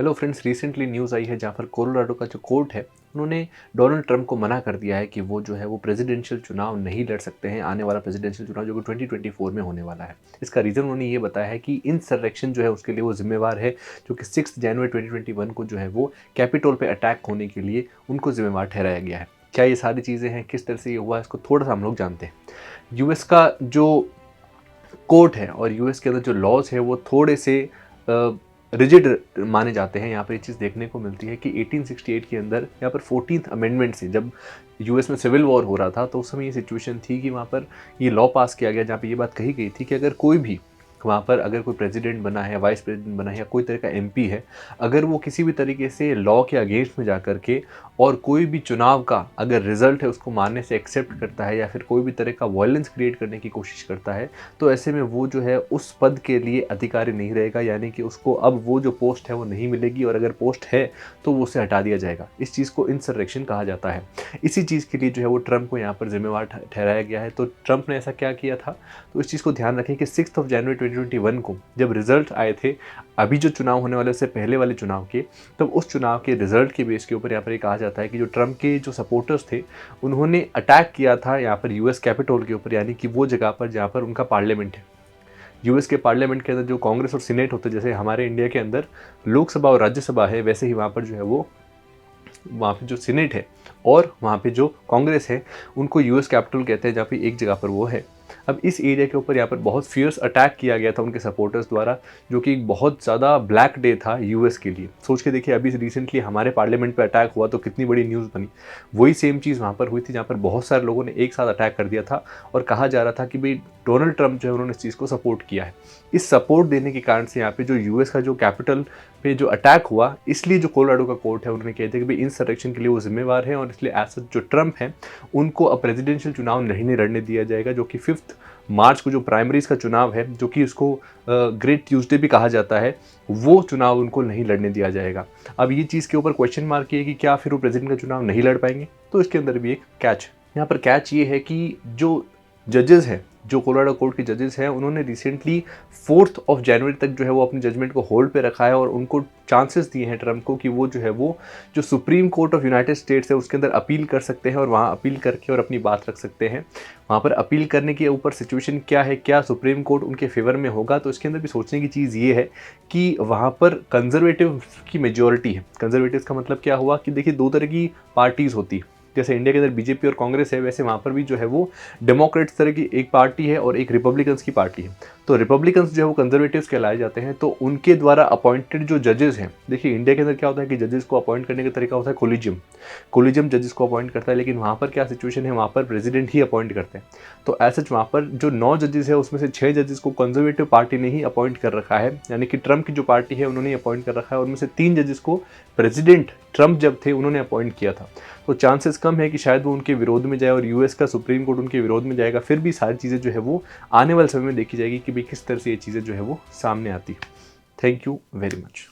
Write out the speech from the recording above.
Hello friends, recently news आई है जहाँ पर कोलोराडो का जो कोर्ट है उन्होंने डोनाल्ड ट्रंप को मना कर दिया है कि वो जो है वो प्रेसिडेंशियल चुनाव नहीं लड़ सकते हैं, आने वाला प्रेसिडेंशियल चुनाव जो कि 2024 में होने वाला है। इसका रीज़न उन्होंने ये बताया है कि इंसरेक्शन जो है उसके लिए वो जिम्मेवार है, जो कि 6 जनवरी 2021 को जो है वो कैपिटोल पे अटैक होने के लिए उनको जिम्मेवार ठहराया गया है। क्या ये सारी चीज़ें हैं, किस तरह से ये हुआ, इसको थोड़ा सा हम लोग जानते हैं। यूएस का जो कोर्ट है और यूएस के अंदर जो लॉज है वो थोड़े से रिजिड माने जाते हैं। यहाँ पर ये चीज़ देखने को मिलती है कि 1868 के अंदर यहाँ पर 14th अमेंडमेंट से जब यूएस में सिविल वॉर हो रहा था तो उस समय ये सिचुएशन थी कि वहाँ पर ये लॉ पास किया गया जहाँ पे ये बात कही गई थी कि अगर कोई भी वहाँ पर अगर कोई प्रेसिडेंट बना है, वाइस प्रेसिडेंट बना है या कोई तरह का एमपी है, अगर वो किसी भी तरीके से लॉ के अगेंस्ट में जा कर के और कोई भी चुनाव का अगर रिजल्ट है उसको मानने से एक्सेप्ट करता है या फिर कोई भी तरह का वायलेंस क्रिएट करने की कोशिश करता है, तो ऐसे में वो जो है उस पद के लिए अधिकारी नहीं रहेगा, यानी कि उसको अब वो जो पोस्ट है वो नहीं मिलेगी और अगर पोस्ट है तो वो उसे हटा दिया जाएगा। इस चीज़ को इंसरेक्शन कहा जाता है। इसी चीज़ के लिए जो है वो ट्रंप को यहाँ पर जिम्मेवार ठहराया गया है। तो ट्रंप ने ऐसा क्या किया था, तो इस चीज़ को ध्यान रखें कि 6 जनवरी 2021 को जब रिजल्ट आए थे, अभी जो चुनाव होने वाले उससे पहले वाले चुनाव के, तब उस चुनाव के रिजल्ट के बेस के ऊपर यहाँ पर ये कहा जाता है कि जो ट्रंप के जो सपोर्टर्स थे उन्होंने अटैक किया था यहाँ पर यूएस कैपिटोल के ऊपर, यानी कि वो जगह पर जहाँ पर उनका पार्लियामेंट है। यूएस के पार्लियामेंट के अंदर जो कांग्रेस और सीनेट होते हैं, जैसे हमारे इंडिया के अंदर लोकसभा और राज्यसभा है, वैसे ही वहाँ पर जो है वो वहाँ पे जो सीनेट है और वहाँ पे जो कांग्रेस है उनको यूएस कैपिटल कहते हैं, जहाँ पे एक जगह पर वो है। अब इस एरिया के ऊपर यहाँ पर बहुत फियर्स अटैक किया गया था उनके सपोर्टर्स द्वारा, जो कि एक बहुत ज़्यादा ब्लैक डे था यूएस के लिए। सोच के देखिए, अभी रिसेंटली हमारे पार्लियामेंट पे अटैक हुआ तो कितनी बड़ी न्यूज़ बनी। वही सेम चीज़ वहाँ पर हुई थी जहाँ पर बहुत सारे लोगों ने एक साथ अटैक कर दिया था और कहा जा रहा था कि भाई डोनाल्ड ट्रंप जो है उन्होंने इस चीज़ को सपोर्ट किया है। इस सपोर्ट देने के कारण से यहाँ पे जो यूएस का जो कैपिटल पे जो अटैक हुआ, इसलिए जो कोलोराडो का कोर्ट है उन्होंने कहते हैं कि भाई इंसरेक्शन के लिए वो जिम्मेवार है और इसलिए एज सच जो ट्रंप है उनको अब प्रेसिडेंशियल चुनाव नहीं लड़ने दिया जाएगा, जो कि 5 मार्च को जो प्राइमरीज का चुनाव है, जो कि उसको ग्रेट ट्यूसडे भी कहा जाता है, वो चुनाव उनको नहीं लड़ने दिया जाएगा। अब ये चीज़ के ऊपर क्वेश्चन मार्क है कि क्या फिर वो प्रेसिडेंट का चुनाव नहीं लड़ पाएंगे, तो इसके अंदर भी एक कैच है। यहाँ पर कैच ये है कि जो जजेस हैं, जो कोलोराडो कोर्ट के जजेस हैं, उन्होंने रिसेंटली 4 जनवरी तक जो है वो अपनी जजमेंट को होल्ड पे रखा है और उनको चांसेस दिए हैं ट्रंप को कि वो जो है वो जो supreme court of United states है उसके अंदर अपील कर सकते हैं और वहाँ अपील करके और अपनी बात रख सकते हैं। वहाँ पर अपील करने के ऊपर सिचुएशन क्या है, क्या सुप्रीम कोर्ट उनके फेवर में होगा, तो इसके अंदर भी सोचने की चीज़ ये है कि वहाँ पर कंजर्वेटिव की मेजोरिटी है। कंजर्वेटिव का मतलब क्या हुआ कि देखिए, 2 तरह की पार्टीज़ होती है। जैसे इंडिया के अंदर बीजेपी और कांग्रेस है, वैसे वहाँ पर भी जो है वो डेमोक्रेट्स तरह की एक पार्टी है और एक रिपब्लिकन्स की पार्टी है। तो रिपब्लिकन्स जो है वो कंजर्वेटिव्स कहलाए जाते हैं। तो उनके द्वारा अपॉइंटेड जो जजेस हैं, देखिए इंडिया के अंदर क्या होता है कि जजेस को अपॉइंट करने का तरीका होता है कोलिजियम जजेस को अपॉइंट करता है, लेकिन वहाँ पर क्या सिचुएशन है, वहाँ पर प्रेसिडेंट ही अपॉइंट करते हैं। तो ऐसा वहाँ पर जो 9 जजेस है उसमें से 6 जजेस को कंजर्वेटिव पार्टी ने ही अपॉइंट कर रखा है, यानी कि ट्रंप की जो पार्टी है उन्होंने अपॉइंट कर रखा है, और उनमें से 3 जजेस को प्रेसिडेंट ट्रंप जब थे उन्होंने अपॉइंट किया था। तो चांसेस कम है कि शायद वो उनके विरोध में जाए और यूएस का सुप्रीम कोर्ट उनके विरोध में जाएगा। फिर भी सारी चीज़ें जो है वो आने वाले समय में देखी जाएगी कि भाई किस तरह से ये चीज़ें जो है वो सामने आती है। Thank you very much.